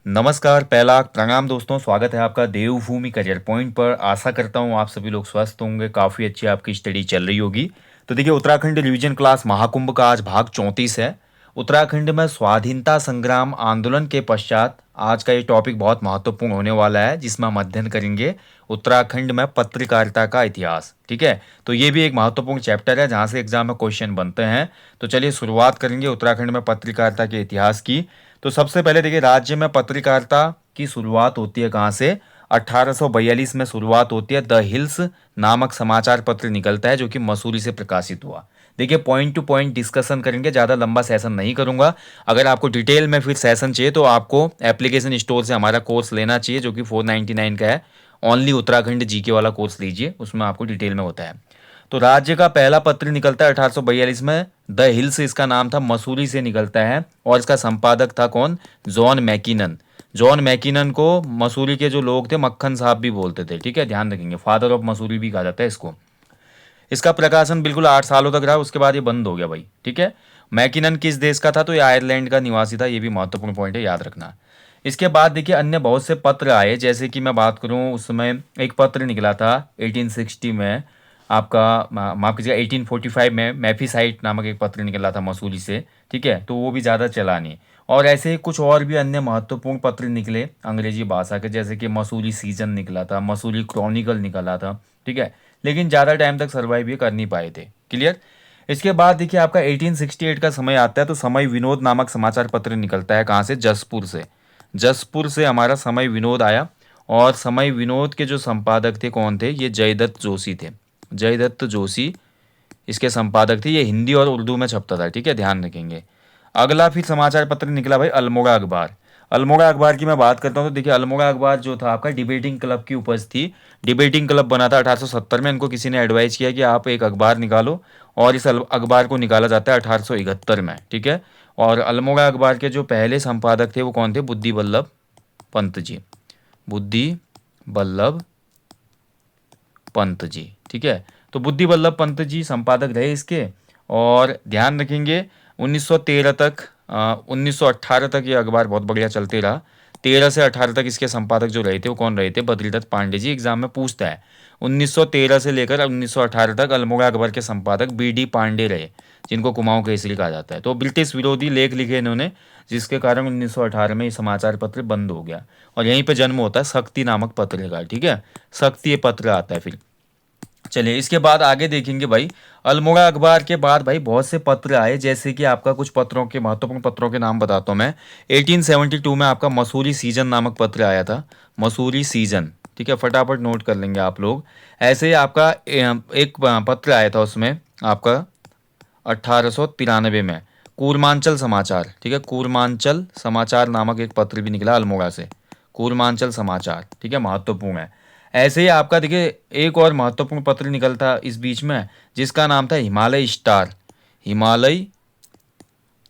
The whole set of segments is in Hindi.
नमस्कार, पहला प्रणाम दोस्तों, स्वागत है आपका देवभूमि करियर पॉइंट पर। आशा करता हूँ आप सभी लोग स्वस्थ होंगे, काफ़ी अच्छी आपकी स्टडी चल रही होगी। तो देखिए, उत्तराखंड रिवीजन क्लास महाकुंभ का आज भाग 34 है। उत्तराखंड में स्वाधीनता संग्राम आंदोलन के पश्चात आज का ये टॉपिक बहुत महत्वपूर्ण होने वाला है, जिसमें हम अध्ययन करेंगे उत्तराखंड में पत्रकारिता का इतिहास। ठीक है, तो ये भी एक महत्वपूर्ण चैप्टर है जहाँ से एग्जाम में क्वेश्चन बनते हैं। तो चलिए शुरुआत करेंगे उत्तराखंड में पत्रकारिता के इतिहास की। तो सबसे पहले देखिए, राज्य में पत्रकारिता की शुरुआत होती है कहाँ से? 1842 में शुरुआत होती है। द हिल्स नामक समाचार पत्र निकलता है जो कि मसूरी से प्रकाशित हुआ। देखिए, पॉइंट टू पॉइंट डिस्कशन करेंगे, ज़्यादा लंबा सेशन नहीं करूंगा। अगर आपको डिटेल में फिर सेशन चाहिए तो आपको एप्लीकेशन स्टोर से हमारा कोर्स लेना चाहिए जो कि 499 का है। ओनली उत्तराखंड जीके वाला कोर्स लीजिए, उसमें आपको डिटेल में होता है। तो राज्य का पहला पत्र निकलता है 1842 में। द हिल्स इसका नाम था, मसूरी से निकलता है। और इसका संपादक था कौन? John Mackinnon. जॉन मैकिनन को मसूरी के जो लोग थे मक्खन साहब भी बोलते थे। ठीक है, ध्यान रखेंगे, फादर ऑफ मसूरी भी कहा जाता है इसको। इसका प्रकाशन बिल्कुल 8 सालों तक रहा, उसके बाद ये बंद हो गया भाई। ठीक है, मैकिनन किस देश का था? तो ये आयरलैंड का निवासी था। ये भी महत्वपूर्ण पॉइंट है, याद रखना। इसके बाद देखिए, अन्य बहुत से पत्र आए। जैसे कि मैं बात करूं, उस समय एक पत्र निकला था 1860 में आपका, माफ कीजिएगा, 1845 में मैफीसाइट नामक एक पत्र निकला था मसूरी से। ठीक है, तो वो भी ज़्यादा चला नहीं। और ऐसे ही कुछ और भी अन्य महत्वपूर्ण पत्र निकले अंग्रेजी भाषा के, जैसे कि मसूरी सीजन निकला था, मसूरी क्रॉनिकल निकला था। ठीक है, लेकिन ज़्यादा टाइम तक सर्वाइव ये कर नहीं पाए थे। क्लियर। इसके बाद देखिए, आपका 1868 का समय आता है। तो समय विनोद नामक समाचार पत्र निकलता है कहाँ से? जसपुर से। जसपुर से हमारा समय विनोद आया। और समय विनोद के जो संपादक थे कौन थे? ये जयदत्त जोशी थे। जयदत्त जोशी इसके संपादक थे। ये हिंदी और उर्दू में छपता था। ठीक है, ध्यान रखेंगे। अगला फिर समाचार पत्र निकला भाई, अल्मोड़ा अखबार। अल्मोड़ा अखबार की मैं बात करता हूँ तो देखिए, अल्मोड़ा अखबार जो था आपका डिबेटिंग क्लब की उपज थी। डिबेटिंग क्लब बना था 1870 में। इनको किसी ने एडवाइस किया कि आप एक अखबार निकालो, और इस अखबार को निकाला जाता है 1871 में। ठीक है, और अल्मोड़ा अखबार के जो पहले संपादक थे वो कौन थे? बुद्धि बल्लभ पंत जी। बुद्धि बल्लभ पंत जी। ठीक है, तो बुद्धि बल्लभ पंत जी संपादक रहे इसके। और ध्यान रखेंगे, 1913 तक 1918 तक ये अखबार बहुत बढ़िया चलते रहा। 13 से 18 तक इसके संपादक जो रहे थे वो कौन रहे थे? बद्रीदत्त पांडे जी। एग्जाम में पूछता है। 1913 से लेकर 1918 तक अल्मोड़ा अकबर के संपादक बी डी पांडे रहे, जिनको कुमाऊं केसरी कहा जाता है। तो ब्रिटिश विरोधी लेख लिखे इन्होंने, जिसके कारण 1918 में ये समाचार पत्र बंद हो गया। और यहीं पे जन्म होता है शक्ति नामक पत्र का। ठीक है, शक्ति ये पत्र आता है फिर। चलिए, इसके बाद आगे देखेंगे भाई। अल्मोड़ा अखबार के बाद भाई बहुत से पत्र आए। जैसे कि आपका कुछ पत्रों के, महत्वपूर्ण पत्रों के नाम बताता हूँ मैं। 1872 में आपका मसूरी सीजन नामक पत्र आया था। मसूरी सीजन। ठीक है, फटाफट नोट कर लेंगे आप लोग। ऐसे ही आपका एक पत्र आया था उसमें आपका 1893 में, कूर्मांचल समाचार। ठीक है, कूर्मांचल समाचार नामक एक पत्र भी निकला अल्मोड़ा से। कूर्मांचल समाचार। ठीक है, महत्वपूर्ण है। ऐसे ही आपका देखिए, एक और महत्वपूर्ण पत्र निकलता इस बीच में, जिसका नाम था Himalaya star. Himalaya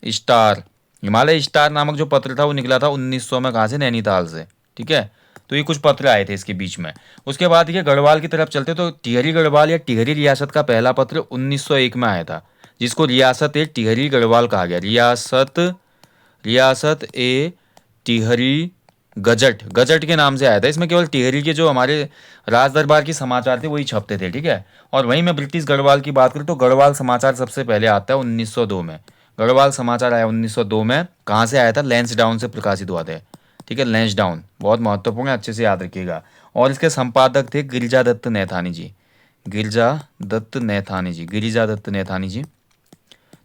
star. Himalaya star नामक जो पत्र था वो निकला था 1900 में। कहाँ से? नैनीताल से। ठीक है, तो ये कुछ पत्र आए थे इसके बीच में। उसके बाद देखिए, गढ़वाल की तरफ चलते तो टिहरी गढ़वाल या टिहरी रियासत का पहला पत्र 1901 में आया था, जिसको रियासत ए टिहरी गढ़वाल कहा गया। रियासत रियासत ए टिहरी गजट। गजट के नाम से आया था। इसमें केवल टिहरी के जो हमारे राज दरबार के समाचार थे वही छपते थे। ठीक है, और वहीं मैं ब्रिटिश गढ़वाल की बात करूँ तो गढ़वाल समाचार सबसे पहले आता है 1902 में। गढ़वाल समाचार आया 1902 में। कहाँ से आया था? लैंसडाउन से प्रकाशित हुआ था। ठीक है, लैंसडाउन बहुत महत्वपूर्ण है, अच्छे से याद रखिएगा। और इसके संपादक थे गिरिजा दत्त नैथानी जी। गिरिजा दत्त नैथानी जी। गिरिजा दत्त नैथानी जी।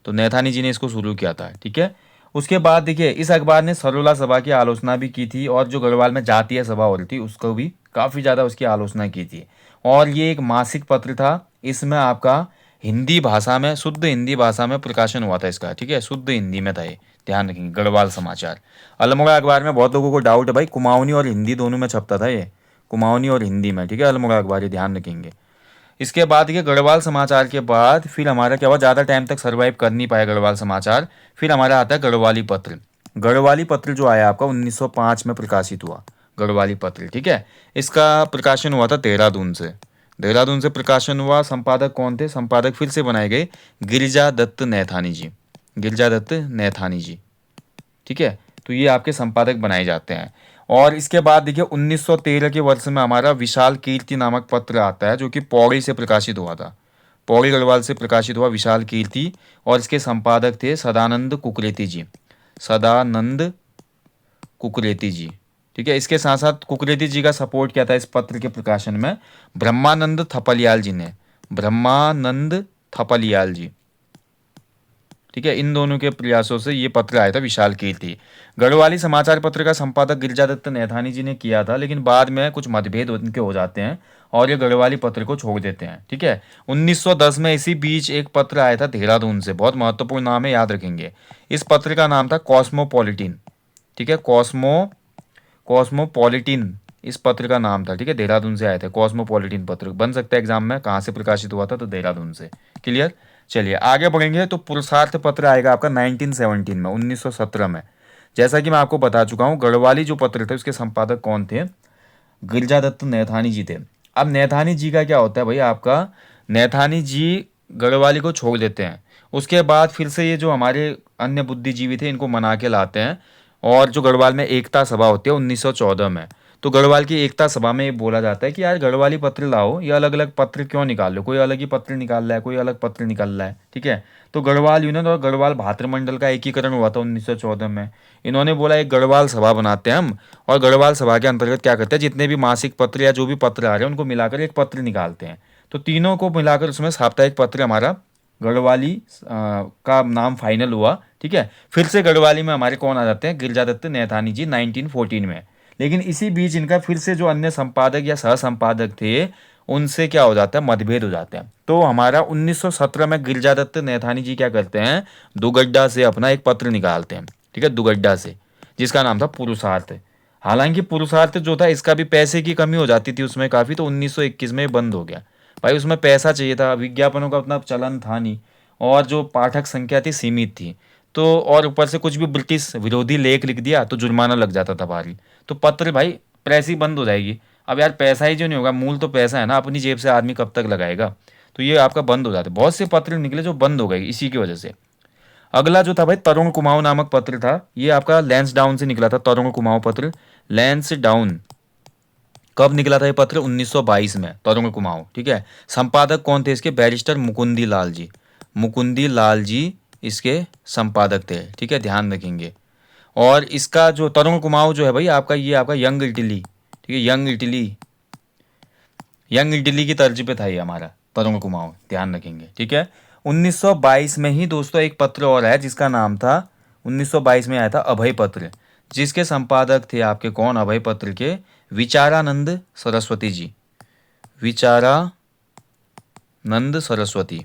तो नैथानी जी ने इसको शुरू किया था। ठीक है, उसके बाद देखिए, इस अखबार ने सरोला सभा की आलोचना भी की थी, और जो गढ़वाल में जातीय सभा हो रही थी उसको भी काफ़ी ज़्यादा उसकी आलोचना की थी। और ये एक मासिक पत्र था। इसमें आपका हिंदी भाषा में, शुद्ध हिंदी भाषा में प्रकाशन हुआ था इसका। ठीक है, शुद्ध हिंदी में था ये, ध्यान रखेंगे। गढ़वाल समाचार। अल्मोड़ा अखबार में बहुत लोगों को डाउट है भाई, कुमाऊनी और हिंदी दोनों में छपता था ये। कुमाऊनी और हिंदी में। ठीक है, अल्मोड़ा अखबार, ये ध्यान रखेंगे। इसके बाद ये गढ़वाल समाचार के बाद फिर हमारा क्या हुआ? ज़्यादा टाइम तक सर्वाइव कर नहीं पाया गढ़वाल समाचार। फिर हमारा आता है गढ़वाली पत्र। गढ़वाली पत्र जो आया आपका 1905 में प्रकाशित हुआ। गढ़वाली पत्र। ठीक है, इसका प्रकाशन हुआ था देहरादून से। देहरादून से प्रकाशन हुआ। संपादक कौन थे? संपादक फिर से बनाए गए गिरिजा दत्त नैथानी जी। गिरिजा दत्त नैथानी जी। ठीक है, तो ये आपके संपादक बनाए जाते हैं। और इसके बाद देखिए 1913 के वर्ष में हमारा विशाल कीर्ति नामक पत्र आता है, जो कि पौड़ी से प्रकाशित हुआ था। पौड़ी गढ़वाल से प्रकाशित हुआ विशाल कीर्ति, और इसके संपादक थे सदानंद कुकरेती जी। सदानंद कुकरेती जी। ठीक है, इसके साथ साथ कुकरेती जी का सपोर्ट किया था इस पत्र के प्रकाशन में ब्रह्मानंद थपलियाल जी ने। ब्रह्मानंद थपलियाल जी। ठीक है, इन दोनों के प्रयासों से ये पत्र आया था विशाल कीर्ति। गढ़वाली समाचार पत्र का संपादक गिरिजादत्त नैथानी जी ने किया था, लेकिन बाद में कुछ मतभेद उनके हो जाते हैं और ये गढ़वाली पत्र को छोड़ देते हैं। ठीक है, 1910 में इसी बीच एक पत्र आया था देहरादून से, बहुत महत्वपूर्ण नाम है, याद रखेंगे। इस पत्र का नाम था कॉस्मोपॉलिटिन। ठीक है, कॉस्मोपॉलिटिन इस पत्र का नाम था। ठीक है, देहरादून से आए थे। कॉस्मोपॉलिटिन पत्र बन सकता है एग्जाम में, कहाँ से प्रकाशित हुआ था, तो देहरादून से। क्लियर। चलिए आगे बढ़ेंगे, तो पुरुषार्थ पत्र आएगा आपका 1917 में, 1917 में। जैसा कि मैं आपको बता चुका हूँ, गढ़वाली जो पत्र थे उसके संपादक कौन थे, गिरिजादत्त नैथानी जी थे। अब नैथानी जी का क्या होता है भाई, आपका नैथानी जी गढ़वाली को छोड़ देते हैं। उसके बाद फिर से ये जो हमारे अन्य बुद्धिजीवी थे इनको मना के लाते हैं, और जो गढ़वाल में एकता सभा होती है 1914 में, तो गढ़वाल की एकता सभा में ये बोला जाता है कि यार गढ़वाली पत्र लाओ, ये अलग अलग पत्र क्यों निकाल लो, कोई अलग ही पत्र निकाल रहा है, कोई अलग पत्र निकाल रहा है। ठीक है, तो गढ़वाल यूनियन और गढ़वाल भातृमंडल का एकीकरण हुआ था 1914 में। इन्होंने बोला एक गढ़वाल सभा बनाते हैं हम, और गढ़वाल सभा के अंतर्गत क्या करते हैं, जितने भी मासिक पत्र या जो भी पत्र आ रहे हैं उनको मिलाकर एक पत्र निकालते हैं। तो तीनों को मिलाकर उसमें साप्ताहिक पत्र हमारा गढ़वाली का नाम फाइनल हुआ। ठीक है, फिर से गढ़वाली में हमारे कौन आ जाते हैं, गिरिजादत्त नैथानी जी 1914 में। लेकिन इसी बीच इनका फिर से जो अन्य संपादक या सह संपादक थे उनसे क्या हो जाता है, मतभेद हो जाते हैं। तो हमारा 1917 में गिरिजादत्त नैथानी जी क्या करते हैं, दुगड्डा से अपना एक पत्र निकालते हैं। ठीक है, दुगड्डा से, जिसका नाम था पुरुषार्थ। हालांकि पुरुषार्थ जो था इसका भी पैसे की कमी हो जाती थी उसमें काफ़ी, तो 1921 में बंद हो गया। भाई उसमें पैसा चाहिए था, विज्ञापनों का उतना चलन था नहीं, और जो पाठक संख्या थी सीमित थी। तो और ऊपर से कुछ भी ब्रिटिश विरोधी लेख लिख दिया तो जुर्माना लग जाता था भारी। तो पत्र भाई प्रेस ही बंद हो जाएगी। अब यार पैसा ही जो नहीं होगा, मूल तो पैसा है ना, अपनी जेब से आदमी कब तक लगाएगा। तो ये आपका बंद हो जाता है, बहुत से पत्र निकले जो बंद हो गए इसी की वजह से। अगला जो था भाई तरुण कुमाऊं नामक पत्र था, ये आपका लैंस डाउन से निकला था। तरुण कुमाऊं पत्र, लैंस डाउन, कब निकला था ये पत्र, 1922 में, तरुण कुमाऊं। ठीक है, संपादक कौन थे इसके, बैरिस्टर मुकुंदी लाल जी। मुकुंदी लाल जी इसके संपादक थे। ठीक है, ध्यान रखेंगे। और इसका जो तरुण कुमाऊं जो है भाई आपका, ये आपका यंग इटली। ठीक है, यंग इटली, यंग इटली की तर्ज पे था ये हमारा तरुण कुमाऊं, ध्यान रखेंगे। ठीक है, 1922 में ही दोस्तों एक पत्र और है जिसका नाम था, 1922 में आया था अभय पत्र, जिसके संपादक थे आपके कौन, अभय पत्र के विचारानंद सरस्वती जी। विचारानंद सरस्वती।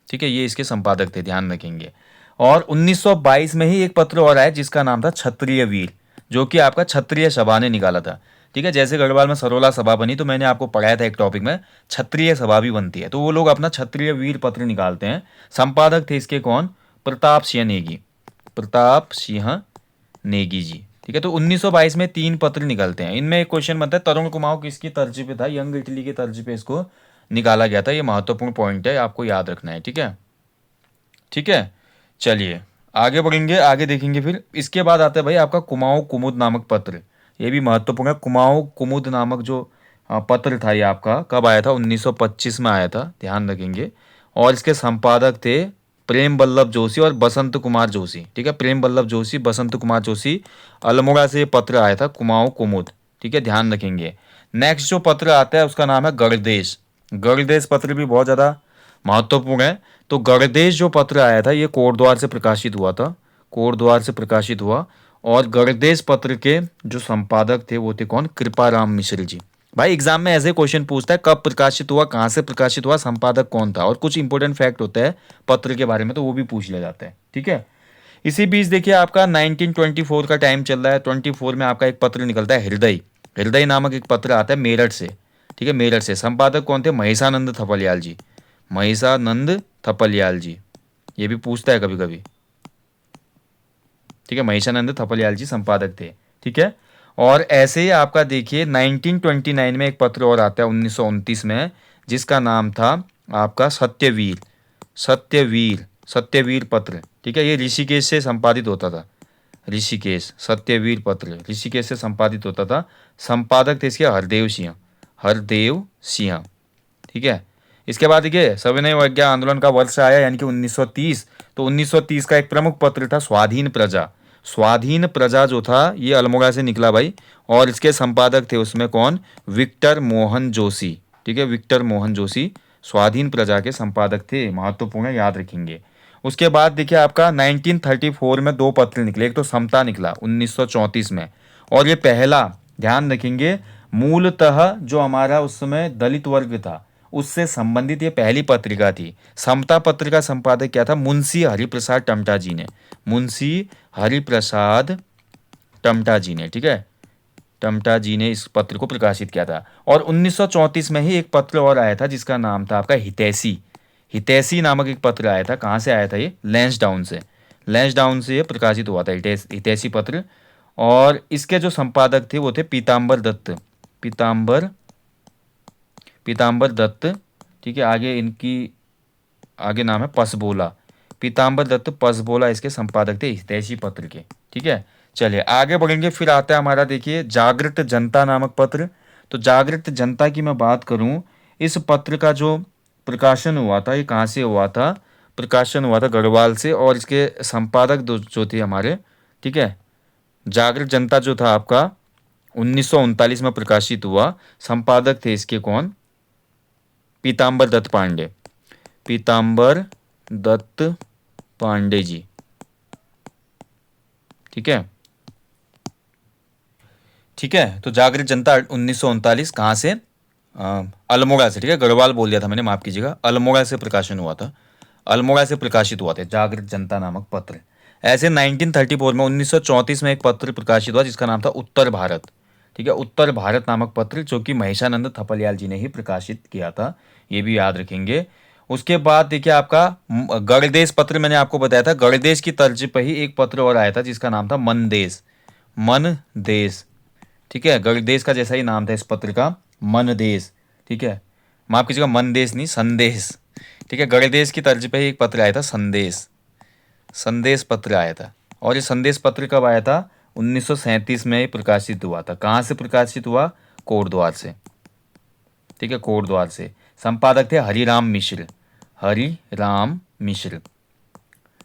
ठीक है, ये इसके संपादक थे, ध्यान रखेंगे। और 1922 में ही एक पत्र और आया जिसका नाम था क्षत्रिय वीर, जो कि आपका क्षत्रिय सभा ने निकाला था। ठीक है, जैसे गढ़वाल में सरोला सभा बनी, तो मैंने आपको पढ़ाया था एक टॉपिक में, क्षत्रिय सभा भी बनती है, तो वो लोग अपना क्षत्रिय वीर पत्र निकालते हैं। संपादक थे इसके कौन, प्रताप सिंह नेगी। प्रताप सिंह नेगी जी। ठीक है, तो 1922 में 3 पत्र निकलते हैं। इनमें एक क्वेश्चन बनता है तरुण कुमाऊं किसकी तर्ज पे था, यंग इटली की तर्ज पे इसको निकाला गया था। ये महत्वपूर्ण पॉइंट है, आपको याद रखना है। ठीक है, ठीक है। चलिए आगे बढ़ेंगे, आगे देखेंगे। फिर इसके बाद आता है भाई आपका कुमाऊं कुमुद नामक पत्र, ये भी महत्वपूर्ण है। कुमाऊं कुमुद नामक जो पत्र था ये आपका कब आया था, 1925 में आया था, ध्यान रखेंगे। और इसके संपादक थे प्रेम बल्लभ जोशी और बसंत कुमार जोशी। ठीक है, प्रेम बल्लभ जोशी, बसंत कुमार जोशी, अल्मोड़ा से ये पत्र आया था कुमाऊं कुमुद। ठीक है, ध्यान रखेंगे। नेक्स्ट जो पत्र आता है उसका नाम है गणदेश। गणदेश पत्र भी बहुत ज़्यादा महत्वपूर्ण है। तो गणदेश जो पत्र आया था ये कोटद्वार से प्रकाशित हुआ था, कोटद्वार से प्रकाशित हुआ। और गणदेश पत्र के जो संपादक थे वो थे कौन, कृपाराम मिश्र जी। भाई एग्जाम में ऐसे क्वेश्चन पूछता है कब प्रकाशित हुआ, कहाँ से प्रकाशित हुआ, संपादक कौन था, और कुछ इंपॉर्टेंट फैक्ट होता है पत्र के बारे में तो वो भी पूछ लिया जाता है। ठीक है, इसी बीच देखिए आपका 1924 का टाइम चल रहा है। 24 में आपका एक पत्र निकलता है हृदय, हृदय नामक एक पत्र आता है मेरठ से। ठीक है, मेरठ से। संपादक कौन थे, महेशानंद थपलियाल जी। महेशानंद थपलियाल जी, ये भी पूछता है कभी कभी। ठीक है, महेशानंद थपलियाल जी संपादक थे। ठीक है, और ऐसे ही आपका देखिए 1929 में एक पत्र और आता है 1929 में, जिसका नाम था आपका सत्यवीर। सत्यवीर सत्यवीर पत्र, ठीक है, ये ऋषिकेश से संपादित होता था। ऋषिकेश सत्यवीर पत्र ऋषिकेश से संपादित होता था। संपादक थे इसके हरदेव सिंह, हरदेव सिंह, ठीक है। इसके बाद देखिए सविनय अवज्ञा आंदोलन का वर्ष आया यानी कि 1930। तो 1930 का एक प्रमुख पत्र था स्वाधीन प्रजा। स्वाधीन प्रजा जो था ये अल्मोड़ा से निकला भाई, और इसके संपादक थे उसमें कौन, विक्टर मोहन जोशी, ठीक है, विक्टर मोहन जोशी स्वाधीन प्रजा के संपादक थे, महत्वपूर्ण है, याद रखेंगे। उसके बाद देखिए आपका 1934 में दो पत्र निकले, एक तो समता निकला 1934 में, और ये पहला, ध्यान रखेंगे, मूलतः जो हमारा उस समय दलित वर्ग था उससे संबंधित ये पहली पत्रिका थी। समता पत्र का संपादक क्या था, मुंशी हरिप्रसाद टमटा जी ने, मुंशी हरिप्रसाद टमटा जी ने, ठीक है, टमटा जी ने इस पत्र को प्रकाशित किया था। और 1934 में ही एक पत्र और आया था जिसका नाम था आपका हितैषी, हितैषी नामक एक पत्र आया था। कहाँ से आया था ये, लैंसडाउन से, लैंसडाउन से ये प्रकाशित हुआ था हितैषी पत्र। और इसके जो संपादक थे वो थे पीताम्बर दत्त, पीताम्बर पीताम्बर दत्त, ठीक है, आगे इनकी आगे नाम है पसबोला, पीताम्बर दत्त पसबोला इसके संपादक थे हितैषी पत्र के, ठीक है। चलिए आगे बढ़ेंगे, फिर आता है हमारा देखिए जागृत जनता नामक पत्र। तो जागृत जनता की मैं बात करूं, इस पत्र का जो प्रकाशन हुआ था ये कहाँ से हुआ था, प्रकाशन हुआ था गढ़वाल से, और इसके संपादक जो थे हमारे, ठीक है, जागृत जनता जो था आपका 1939 में प्रकाशित हुआ। संपादक थे इसके कौन, पीताम्बर दत्त पांडे, पीताम्बर दत्त पांडे जी, ठीक है, ठीक है। तो जागृत जनता 1939 कहाँ से, अल्मोड़ा से, ठीक है, गढ़वाल बोल दिया था मैंने, माफ कीजिएगा, अल्मोड़ा से प्रकाशन हुआ था, अल्मोड़ा से प्रकाशित हुआ था जागृत जनता नामक पत्र। ऐसे 1934 में 1934 में एक पत्र प्रकाशित हुआ जिसका नाम था उत्तर भारत, ठीक है, उत्तर भारत नामक पत्र, जो कि महिषानंद थपलियाल जी ने ही प्रकाशित किया था, ये भी याद रखेंगे। उसके बाद देखिए आपका गणदेश पत्र, मैंने आपको बताया था गणदेश की तर्ज पर ही एक पत्र और आया था जिसका नाम था मन देश, मन देश, ठीक है, गणदेश का जैसा ही नाम था इस पत्र का, मन देश, ठीक है, माफ कीजिएगा मन देश नहीं संदेश, ठीक है, गणदेश की तर्ज पे ही एक पत्र आया था संदेश, संदेश पत्र आया था। और ये संदेश पत्र कब आया था, 1937 में प्रकाशित हुआ था। कहाँ से प्रकाशित हुआ, कोटद्वार से, ठीक है, कोटद्वार से। संपादक थे हरिराम मिश्र, हरिराम मिश्र,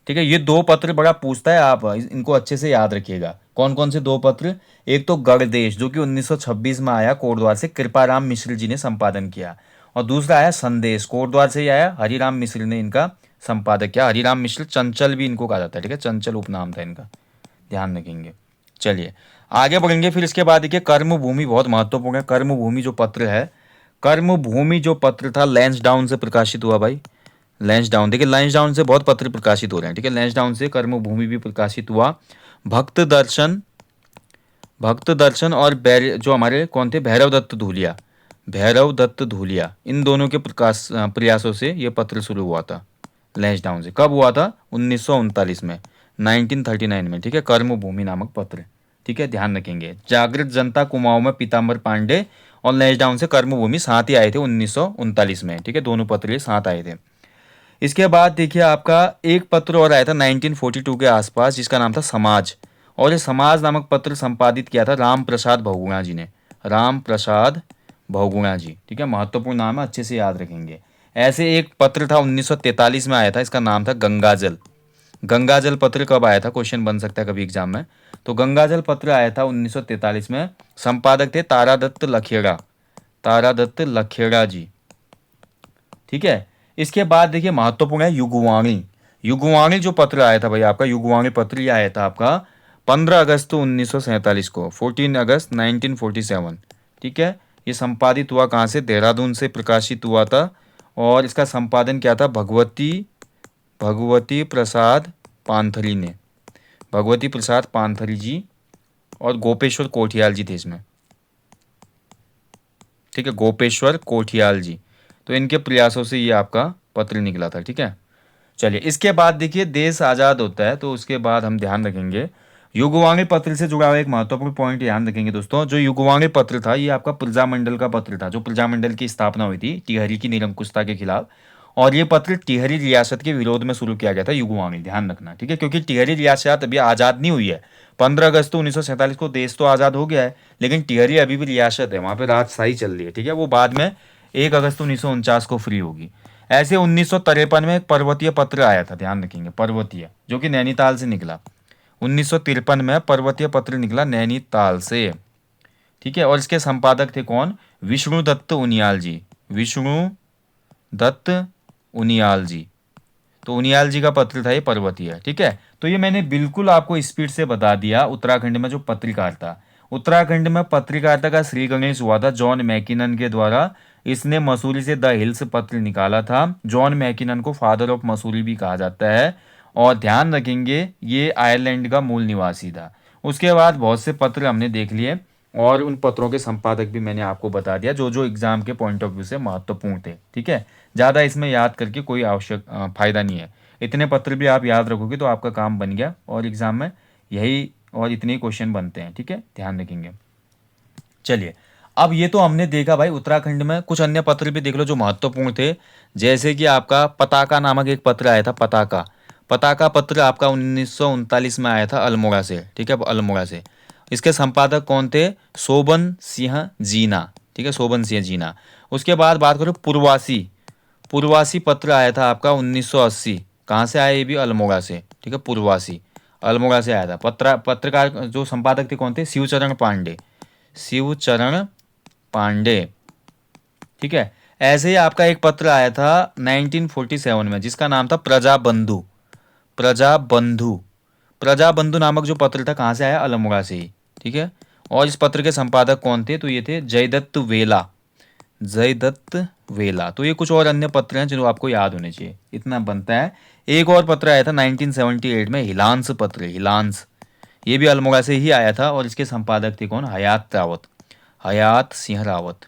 ठीक है। ये दो पत्र बड़ा पूछता है, आप इनको अच्छे से याद रखिएगा। कौन कौन से दो पत्र, एक तो गणदेश जो कि 1926 में आया कोटद्वार से, कृपाराम मिश्र जी ने संपादन किया, और दूसरा आया संदेश, कोटद्वार से ही आया, हरिराम मिश्र ने इनका संपादक किया। हरिराम मिश्र, चंचल भी इनको कहा जाता है, ठीक है, चंचल उपनाम था इनका, ध्यान रखेंगे। चलिए आगे बढ़ेंगे, फिर इसके बाद देखिए कर्मभूमि बहुत महत्वपूर्ण है। कर्मभूमि जो पत्र है, कर्मभूमि जो पत्र था लैंसडाउन से प्रकाशित हुआ भाई, लैंसडाउन, देखिए लैंसडाउन से बहुत पत्र प्रकाशित हो रहे हैं, ठीक है, लैंसडाउन से कर्मभूमि भी प्रकाशित हुआ। भक्त दर्शन, भक्त दर्शन और जो हमारे कौन थे, भैरव दत्त धूलिया, भैरव दत्त धूलिया, इन दोनों के प्रयासों से ये पत्र शुरू हुआ था लैंसडाउन से। कब हुआ था, 1939 में, 1939 में, ठीक है, कर्मभूमि नामक पत्र, ठीक है, ध्यान रखेंगे। जागृत जनता कुमाऊं में पीताम्बर पांडे और लैंसडाउन से कर्मभूमि साथ ही आए थे 1939 में, ठीक है, दोनों पत्र ये साथ आए थे। इसके बाद देखिए आपका एक पत्र और आया था 1942 के आसपास जिसका नाम था समाज, और ये समाज नामक पत्र संपादित किया था राम प्रसाद बहुगुणा जी ने, राम प्रसाद बहुगुणा जी, ठीक है, महत्वपूर्ण नाम है, अच्छे से याद रखेंगे। ऐसे एक पत्र था 1943 में आया था, इसका नाम था गंगाजल। गंगाजल पत्र कब आया था, क्वेश्चन बन सकता है कभी एग्जाम में। तो गंगाजल पत्र आया था 1943 में, संपादक थे तारादत्त लखेड़ा, तारादत्त लखेड़ा जी, ठीक है। इसके बाद देखिए महत्वपूर्ण है युगवाणी, युगवाणी जो पत्र आया था भाई आपका, युगवाणी पत्र ये आया था आपका 15 अगस्त 1947 को, 14 अगस्त 1947, ठीक है। ये संपादित हुआ कहाँ से, देहरादून से प्रकाशित हुआ था, और इसका संपादन क्या था, भगवती प्रसाद पांथरी ने, भगवती प्रसाद पांथरी जी और गोपेश्वर कोठियाल जी थे इसमें, ठीक है, गोपेश्वर कोठियाल जी, तो इनके प्रयासों से ये आपका पत्र निकला था, ठीक है। चलिए इसके बाद देखिए देश आज़ाद होता है, तो उसके बाद हम ध्यान रखेंगे युगवाणी पत्र से जुड़ा हुआ एक महत्वपूर्ण पॉइंट ध्यान रखेंगे दोस्तों। जो युगवाणी पत्र था ये आपका प्रजामंडल का पत्र था, जो प्रजामंडल की स्थापना हुई थी टिहरी की निरंकुशता के खिलाफ, और ये पत्र टिहरी रियासत के विरोध में शुरू किया गया था, युगवाणी, ध्यान रखना, ठीक है, क्योंकि टिहरी रियासत अभी आज़ाद नहीं हुई है। 15 अगस्त 1947 को देश तो आज़ाद हो गया है, लेकिन टिहरी अभी भी रियासत है, वहाँ पे राजशाही चल रही है, ठीक है। वो बाद में 1 अगस्त 1949 को फ्री होगी। ऐसे 1953 में एक पर्वतीय पत्र आया था, ध्यान रखेंगे, पर्वतीय, जो कि नैनीताल से निकला। 1953 में पर्वतीय पत्र निकला नैनीताल से, ठीक है। और इसके संपादक थे कौन? विष्णु दत्त उनियाल जी, विष्णु दत्त उनियाल जी। तो उनियाल जी का पत्र था ये पर्वतीय, ठीक है। तो ये मैंने बिल्कुल आपको स्पीड से बता दिया। उत्तराखंड में जो पत्रकार था, उत्तराखंड में पत्रकारिता का श्री गणेश हुआ था जॉन मैकिनन के द्वारा। इसने मसूरी से द हिल्स पत्र निकाला था। जॉन मैकिनन को फादर ऑफ मसूरी भी कहा जाता है। और ध्यान रखेंगे ये आयरलैंड का मूल निवासी था। उसके बाद बहुत से पत्र हमने देख लिए और उन पत्रों के संपादक भी मैंने आपको बता दिया, जो जो एग्जाम के पॉइंट ऑफ व्यू से महत्वपूर्ण थे, ठीक है। ज़्यादा इसमें याद करके कोई आवश्यक फायदा नहीं है। इतने पत्र भी आप याद रखोगे तो आपका काम बन गया, और एग्जाम में यही और इतने ही क्वेश्चन बनते हैं, ठीक है, ध्यान रखेंगे। चलिए, अब ये तो हमने देखा भाई उत्तराखंड में। कुछ अन्य पत्र भी देख लो जो महत्वपूर्ण थे, जैसे कि आपका पताका नामक एक पत्र आया था, पताका। पताका पत्र आपका 1939 में आया था अल्मोड़ा से, ठीक है, अल्मोड़ा से। इसके संपादक कौन थे? शोभन सिंह जीना, ठीक है, शोभन सिंह जीना। उसके बाद बात करो पूर्वासी। पूर्वासी पत्र आया था आपका 1980। कहाँ से आया? ये भी अल्मोड़ा से, ठीक है, पूर्वासी अल्मोड़ा से आया था। पत्रकार जो संपादक थे कौन थे? शिवचरण पांडे, शिवचरण पांडे, ठीक है। ऐसे ही आपका एक पत्र आया था 1947 में, जिसका नाम था प्रजाबंधु। प्रजाबंधु, प्रजाबंधु नामक जो पत्र था कहाँ से आया? अल्मोड़ा से ही, ठीक है। और इस पत्र के संपादक कौन थे? तो ये थे जयदत्त वेला, जयदत्त वेला। तो ये कुछ और अन्य पत्र हैं जो आपको याद होने चाहिए, इतना बनता है। एक और पत्र आया था 1978 में, हिलांस पत्र, हिलांस। ये भी अल्मोड़ा से ही आया था और इसके संपादक थे कौन? हयात रावत, हयात सिंह रावत,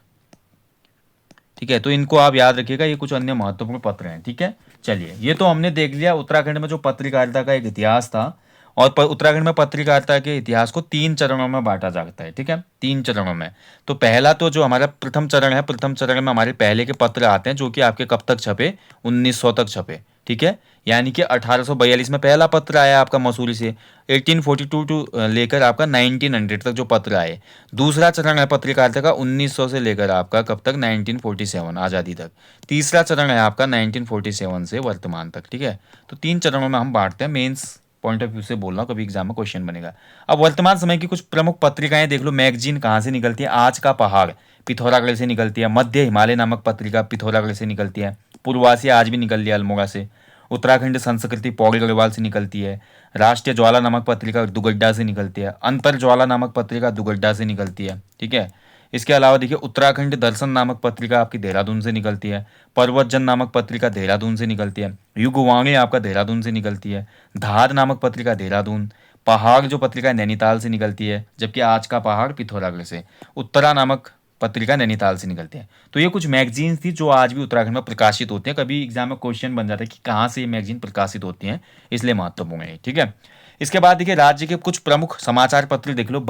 ठीक है। तो इनको आप याद रखिएगा, ये कुछ अन्य महत्वपूर्ण पत्र हैं, ठीक है। चलिए, ये तो हमने देख लिया उत्तराखंड में जो पत्रकारिता का एक इतिहास था। और उत्तराखंड में पत्रकारिता के इतिहास को 3 चरणों में बांटा जाता है, ठीक है, 3 चरणों में। तो पहला तो जो हमारा प्रथम चरण है, प्रथम चरण में हमारे पहले के पत्र आते हैं, जो कि आपके कब तक छपे? 1900 तक छपे, ठीक है। यानी कि 1842 में पहला पत्र आया आपका मसूरी से। 1842 टू लेकर आपका 1900 तक जो पत्र आए। दूसरा चरण है पत्रकारिता का 1900 से लेकर आपका कब तक? 1947, आज़ादी तक। तीसरा चरण है आपका 1947 से वर्तमान तक, ठीक है। तो 3 चरणों में हम बांटते हैं, मेंस पॉइंट ऑफ व्यू से बोल रहा हूँ, कभी एग्जाम में क्वेश्चन बनेगा। अब वर्तमान समय की कुछ प्रमुख पत्रिकाएं देख लो। मैगजीन कहाँ से निकलती है? आज का पहाड़, पिथौरागढ़ से निकलती है। मध्य हिमालय नामक पत्रिका पिथौरागढ़ से निकलती है। पूर्वासी आज भी निकल लिया अल्मोड़ा से। उत्तराखंड संस्कृति पौड़ी गढ़वाल से निकलती है। राष्ट्रीय ज्वाला नामक पत्रिका दुगड्डा से निकलती है। अंतर ज्वाला नामक पत्रिका दुगड्डा से निकलती है, ठीक है। इसके अलावा देखिए, उत्तराखंड दर्शन नामक पत्रिका आपकी देहरादून से निकलती है। पर्वतजन नामक पत्रिका देहरादून से निकलती है। युगवाणी आपका देहरादून से निकलती है। धार नामक पत्रिका देहरादून। पहाड़ जो पत्रिका नैनीताल से निकलती है, जबकि आज का पहाड़ पिथौरागढ़ से। उत्तरा नामक पत्रिका नैनीताल से निकलती है। तो ये कुछ मैगजीन्स थी जो आज भी उत्तराखंड में प्रकाशित होती हैं। कभी एग्जाम में क्वेश्चन बन जाता है कि कहाँ से ये मैगजीन प्रकाशित होती हैं, इसलिए महत्वपूर्ण है, ठीक है। इसके बाद देखिए, राज्य के कुछ प्रमुख समाचार पत्र देख लो।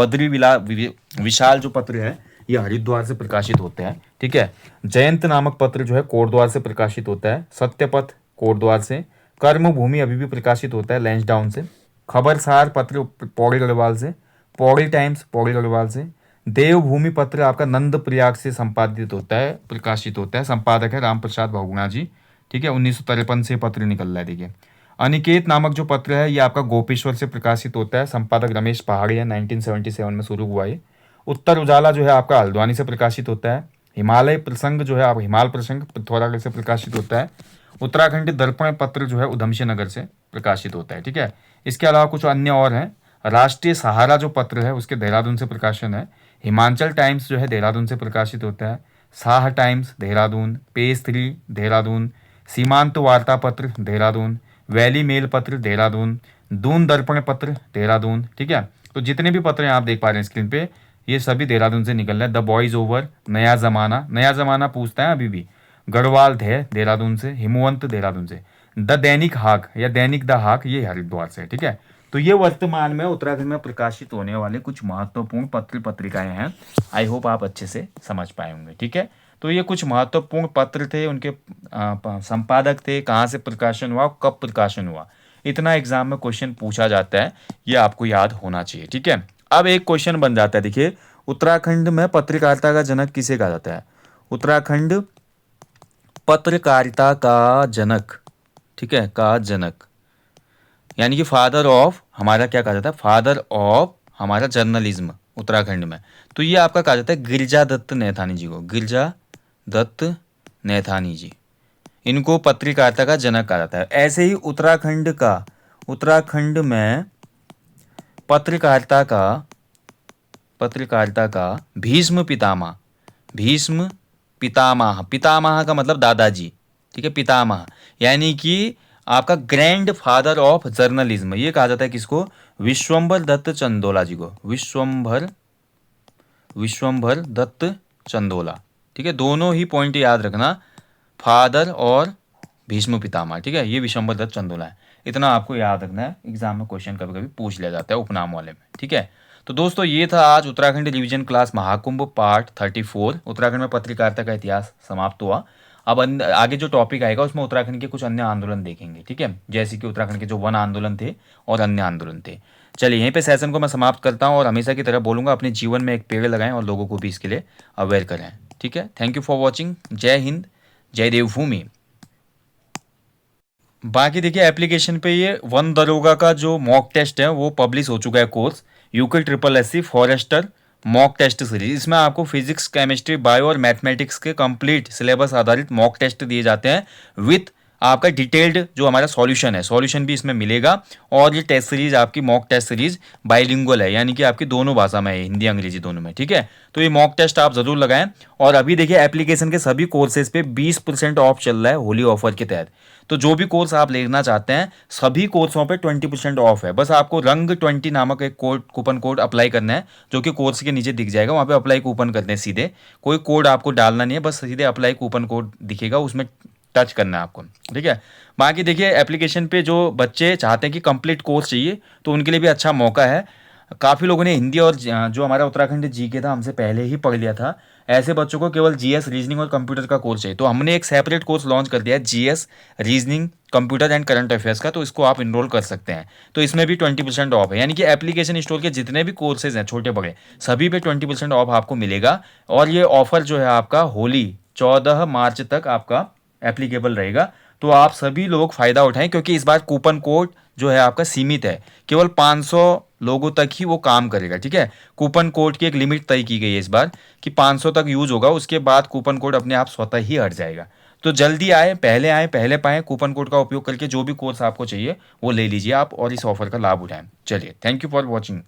विशाल जो पत्र है, ये हरिद्वार से प्रकाशित होते हैं, ठीक है। जयंत नामक पत्र जो है कोटद्वार से प्रकाशित होता है। सत्यपथ कोटद्वार से। कर्मभूमि अभी भी प्रकाशित होता है लैंसडाउन से। खबरसार पत्र पौड़ी गढ़वाल से। पौड़ी टाइम्स पौड़ी गढ़वाल से। देवभूमि पत्र आपका नंद प्रयाग से संपादित होता है, प्रकाशित होता है। संपादक है राम प्रसाद बहुगुणा जी, ठीक है। 1953 से पत्र निकल रहा है, देखिए। अनिकेत नामक जो पत्र है, ये आपका गोपेश्वर से प्रकाशित होता है। संपादक रमेश पहाड़ी है। 1977 में शुरू हुआ ये। उत्तर उजाला जो है आपका हल्द्वानी से प्रकाशित होता है। हिमालय प्रसंग जो है आप हिमाल प्रसंग पिथौरागढ़ से प्रकाशित होता है। उत्तराखंड दर्पण पत्र जो है उधमसिंह नगर से प्रकाशित होता है, ठीक है। इसके अलावा कुछ अन्य और हैं। राष्ट्रीय सहारा जो पत्र है उसके देहरादून से प्रकाशन है। हिमाचल टाइम्स जो है देहरादून से प्रकाशित होता है। साह टाइम्स देहरादून। पेज 3 देहरादून। सीमांत वार्ता पत्र देहरादून। वैली मेल पत्र देहरादून। दून दर्पण पत्र देहरादून, ठीक है। तो जितने भी पत्र हैं आप देख पा रहे हैं स्क्रीन पे, ये सभी देहरादून से निकल रहे हैं। द बॉयज ओवर, नया जमाना, नया जमाना पूछता है अभी भी। गढ़वाल थे देहरादून से। हिमवंत देहरादून से। द दैनिक हाक या दैनिक द हाक, ये हरिद्वार से, ठीक है। तो ये वर्तमान में उत्तराखंड में प्रकाशित होने वाले कुछ महत्वपूर्ण पत्र पत्रिकाएं हैं। आई होप आप अच्छे से समझ पाए होंगे, ठीक है। तो ये कुछ महत्वपूर्ण पत्र थे, उनके संपादक थे, कहाँ से प्रकाशन हुआ, कब प्रकाशन हुआ, इतना एग्जाम में क्वेश्चन पूछा जाता है, ये आपको याद होना चाहिए। ठीक है, अब एक क्वेश्चन बन जाता है, देखिए उत्तराखंड में पत्रकारिता का जनक किसे कहा जाता है? उत्तराखंड पत्रकारिता का जनक, ठीक है, का जनक, यानी कि फादर ऑफ हमारा क्या कहा जाता है, फादर ऑफ हमारा जर्नलिज्म उत्तराखंड में, तो ये आपका कहा जाता है गिरिजा दत्त नैथानी जी को, गिरिजा दत्त नैथानी जी, इनको पत्रकारिता का जनक कहा जाता है। ऐसे ही उत्तराखंड में पत्रकारिता का भीष्म पितामह, भीष्म पितामह, पितामह का मतलब दादाजी, ठीक है, पितामह यानी कि आपका ग्रैंड फादर ऑफ जर्नलिज्म, ये कहा जाता है किसको? विश्वंभर दत्त चंदोला जी को, विश्वंभर दत्त चंदोला। ठीक है, दोनों ही पॉइंट याद रखना, फादर और भीष्म पितामह। ठीक है, ये विश्वंभर दत्त चंदोला है, इतना आपको याद रखना है, एग्जाम में क्वेश्चन कभी कभी पूछ लिया जाता है उपनाम वाले में। ठीक है, तो दोस्तों ये था आज Uttarakhand revision class Mahakumbh part 34, Uttarakhand में पत्रकारिता का इतिहास समाप्त हुआ। अब आगे जो टॉपिक आएगा उसमें उत्तराखंड के कुछ अन्य आंदोलन देखेंगे। ठीक है, जैसे कि उत्तराखंड के जो वन आंदोलन थे और अन्य आंदोलन थे। चलिए यहीं पे सेशन को मैं समाप्त करता हूँ, और हमेशा की तरह बोलूँगा अपने जीवन में एक पेड़ लगाएं और लोगों को भी इसके लिए अवेयर करें। ठीक है, थैंक यू फॉर वॉचिंग। जय हिंद, जय देवभूमि। बाकी देखिए एप्लीकेशन पे ये वन दरोगा का जो मॉक टेस्ट है वो पब्लिश हो चुका है, course UK triple S C forester mock test series. इसमें आपको फिजिक्स, केमिस्ट्री, बायो और मैथमेटिक्स के कंप्लीट सिलेबस आधारित मॉक टेस्ट दिए जाते हैं विथ आपका डिटेल्ड जो हमारा सॉल्यूशन है, सॉल्यूशन भी इसमें मिलेगा। और ये टेस्ट सीरीज आपकी मॉक टेस्ट सीरीज बाइलिंगुअल है, यानी कि आपकी दोनों भाषा में है, हिंदी अंग्रेजी दोनों में। ठीक है, तो ये मॉक टेस्ट आप जरूर लगाएं। और अभी देखिए एप्लीकेशन के सभी कोर्सेज पे 20% ऑफ चल रहा है होली ऑफर के तहत। तो जो भी कोर्स आप लेना चाहते हैं सभी कोर्सों पे 20% ऑफ है। बस आपको रंग 20 नामक एक कूपन कोड अप्लाई करना है, जो कि कोर्स के नीचे दिख जाएगा, वहाँ पे अप्लाई कूपन करते हैं सीधे, कोई कोड आपको डालना नहीं है, बस सीधे अप्लाई कूपन कोड दिखेगा, उसमें टच करना है आपको। ठीक है, बाकी देखिए एप्लीकेशन पे जो बच्चे चाहते हैं कि कंप्लीट कोर्स चाहिए तो उनके लिए भी अच्छा मौका है। काफ़ी लोगों ने हिंदी और जो हमारा उत्तराखंड जीके था हमसे पहले ही पढ़ लिया था, ऐसे बच्चों को केवल जीएस रीजनिंग और कंप्यूटर का कोर्स चाहिए, तो हमने एक सेपरेट कोर्स लॉन्च कर दिया है GS reasoning computer and current affairs का, तो इसको आप इनरोल कर सकते हैं। तो इसमें भी 20% ऑफ है, यानी कि एप्लीकेशन स्टोर के जितने भी कोर्सेज हैं छोटे बड़े सभी पे 20% ऑफ आपको मिलेगा। और ये ऑफर जो है आपका होली 14 मार्च तक आपका एप्लीकेबल रहेगा, तो आप सभी लोग फ़ायदा उठाएं, क्योंकि इस बार कूपन कोड जो है आपका सीमित है, केवल 500 लोगों तक ही वो काम करेगा। ठीक है, कूपन कोड की एक लिमिट तय की गई है इस बार कि 500 तक यूज़ होगा, उसके बाद कूपन कोड अपने आप स्वतः ही हट जाएगा। तो जल्दी आए पहले पाएँ, कूपन कोड का उपयोग करके जो भी कोर्स आपको चाहिए वो ले लीजिए आप और इस ऑफर का लाभ उठाएं। चलिए, थैंक यू फॉर वॉचिंग।